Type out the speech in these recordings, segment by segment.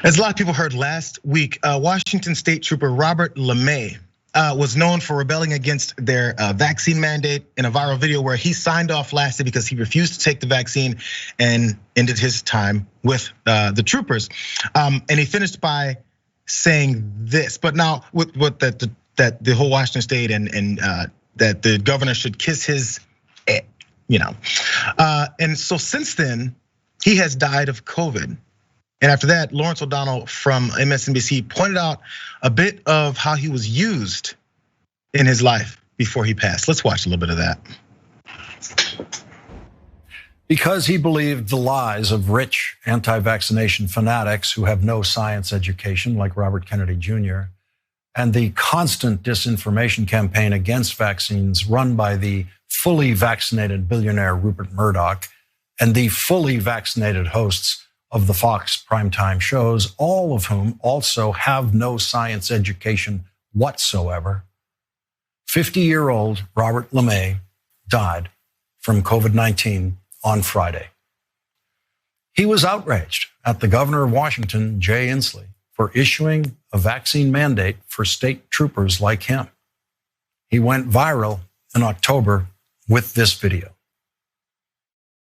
As a lot of people heard last week, Washington State Trooper Robert LaMay was known for rebelling against their vaccine mandate in a viral video where he signed off last day because he refused to take the vaccine and ended his time with the troopers. And he finished by saying this, but now with that the whole Washington State and that the governor should kiss his, and so since then he has died of COVID. And after that, Lawrence O'Donnell from MSNBC pointed out a bit of how he was used in his life before he passed. Let's watch a little bit of that. Because he believed the lies of rich anti-vaccination fanatics who have no science education, like Robert Kennedy Jr., and the constant disinformation campaign against vaccines run by the fully vaccinated billionaire Rupert Murdoch and the fully vaccinated hosts of the Fox primetime shows, all of whom also have no science education whatsoever. 50-year-old Robert LaMay died from COVID-19 on Friday. He was outraged at the governor of Washington, Jay Inslee, for issuing a vaccine mandate for state troopers like him. He went viral in October with this video.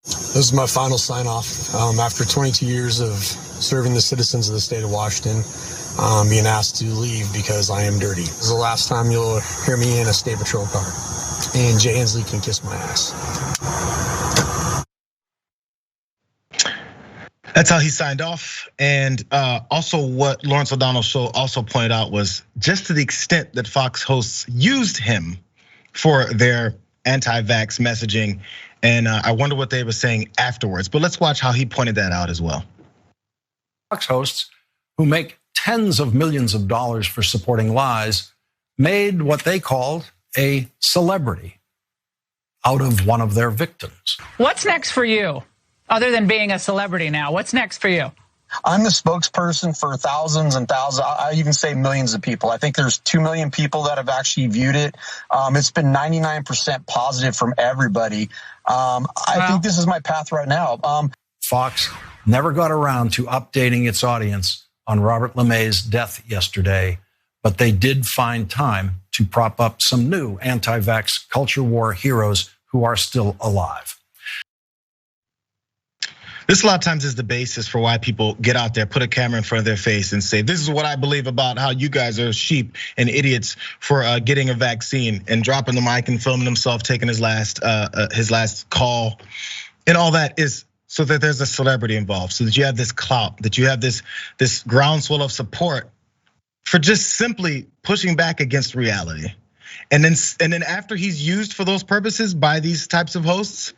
This is my final sign off after 22 years of serving the citizens of the state of Washington, being asked to leave because I am dirty. This is the last time you'll hear me in a state patrol car, and Jay Inslee can kiss my ass. That's how he signed off. And also what Lawrence O'Donnell show also pointed out was just to the extent that Fox hosts used him for their anti-vax messaging. And I wonder what they were saying afterwards, but let's watch how he pointed that out as well. Fox hosts who make tens of millions of dollars for supporting lies made what they called a celebrity out of one of their victims. What's next for you? Other than being a celebrity now, what's next for you? I'm the spokesperson for thousands and thousands, I even say millions of people. I think there's 2 million people that have actually viewed it. It's been 99% positive from everybody. I think this is my path right now. Fox never got around to updating its audience on Robert LaMay's death yesterday, but they did find time to prop up some new anti-vax culture war heroes who are still alive. This a lot of times is the basis for why people get out there, put a camera in front of their face and say, this is what I believe about how you guys are sheep and idiots for getting a vaccine, and dropping the mic and filming himself taking his last call. And all that is so that there's a celebrity involved, so that you have this clout, that you have this groundswell of support for just simply pushing back against reality. And then after he's used for those purposes by these types of hosts,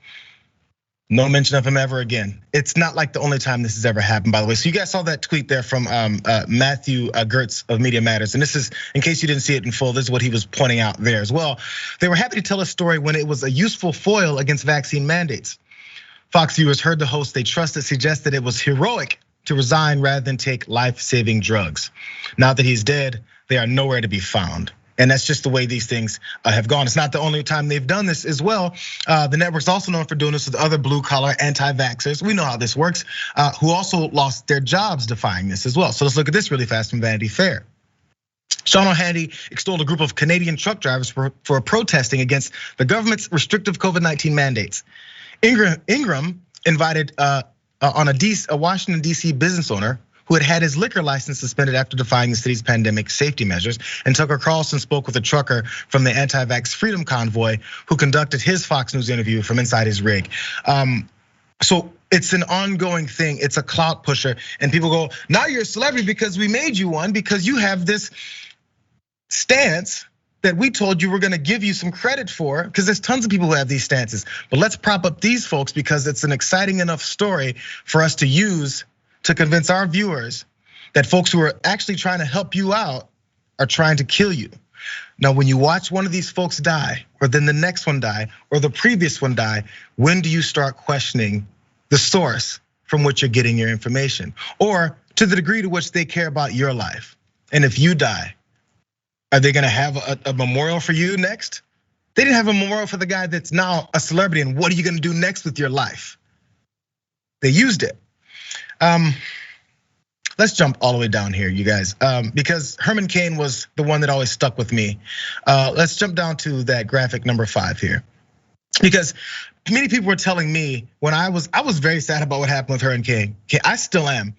no mention of him ever again. It's not like the only time this has ever happened, by the way. So you guys saw that tweet there from Matthew Gertz of Media Matters. And this is, in case you didn't see it in full, this is what he was pointing out there as well. They were happy to tell a story when it was a useful foil against vaccine mandates. Fox viewers heard the host they trusted suggest that it was heroic to resign rather than take life-saving drugs. Now that he's dead, they are nowhere to be found. And that's just the way these things have gone. It's not the only time they've done this as well. The network's also known for doing this with other blue-collar anti-vaxxers. We know how this works, who also lost their jobs defying this as well. So let's look at this really fast from Vanity Fair. Sean O'Handy extolled a group of Canadian truck drivers for protesting against the government's restrictive COVID-19 mandates. Ingraham invited on a Washington, D.C. business owner who had his liquor license suspended after defying the city's pandemic safety measures. And Tucker Carlson spoke with a trucker from the anti-vax Freedom Convoy who conducted his Fox News interview from inside his rig. So it's an ongoing thing. It's a clout pusher. And people go, now you're a celebrity because we made you one, because you have this stance that we told you we're gonna give you some credit for, because there's tons of people who have these stances. But let's prop up these folks because it's an exciting enough story for us to use to convince our viewers that folks who are actually trying to help you out are trying to kill you. Now, when you watch one of these folks die, or then the next one die, or the previous one die, when do you start questioning the source from which you're getting your information? Or to the degree to which they care about your life? And if you die, are they gonna have a memorial for you next? They didn't have a memorial for the guy that's now a celebrity, and what are you gonna do next with your life? They used it. let's jump all the way down here, you guys, because Herman Cain was the one that always stuck with me. Let's jump down to that graphic number 5 here, because many people were telling me when I was very sad about what happened with Herman Cain. I still am.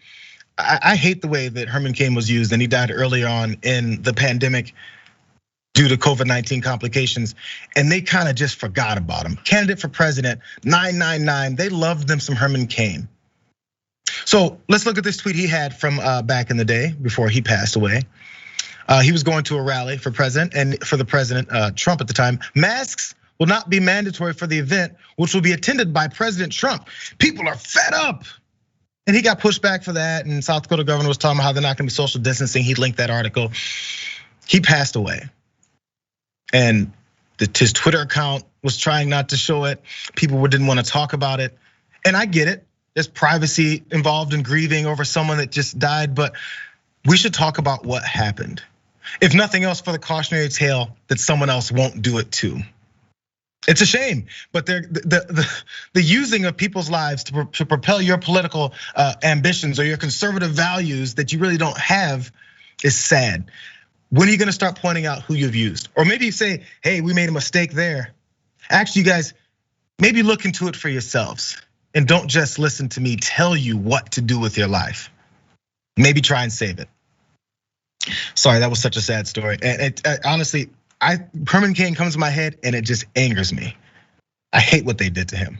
I hate the way that Herman Cain was used, and he died early on in the pandemic due to COVID-19 complications, and they kind of just forgot about him. Candidate for president, 999, they loved them some Herman Cain. So let's look at this tweet he had from back in the day before he passed away. He was going to a rally for president, and for the president, Trump at the time. Masks will not be mandatory for the event, which will be attended by President Trump. People are fed up. And he got pushed back for that, and South Dakota governor was talking about how they're not gonna be social distancing. He linked that article. He passed away. And his Twitter account was trying not to show it. People didn't want to talk about it. And I get it. There's privacy involved in grieving over someone that just died, but we should talk about what happened. If nothing else, for the cautionary tale that someone else won't do it too. It's a shame, but the using of people's lives to propel your political ambitions or your conservative values that you really don't have is sad. When are you gonna start pointing out who you've used? Or maybe you say, hey, we made a mistake there. Actually, you guys, maybe look into it for yourselves and don't just listen to me tell you what to do with your life. Maybe try and save it. Sorry, that was such a sad story. And honestly, Herman Cain comes to my head and it just angers me. I hate what they did to him.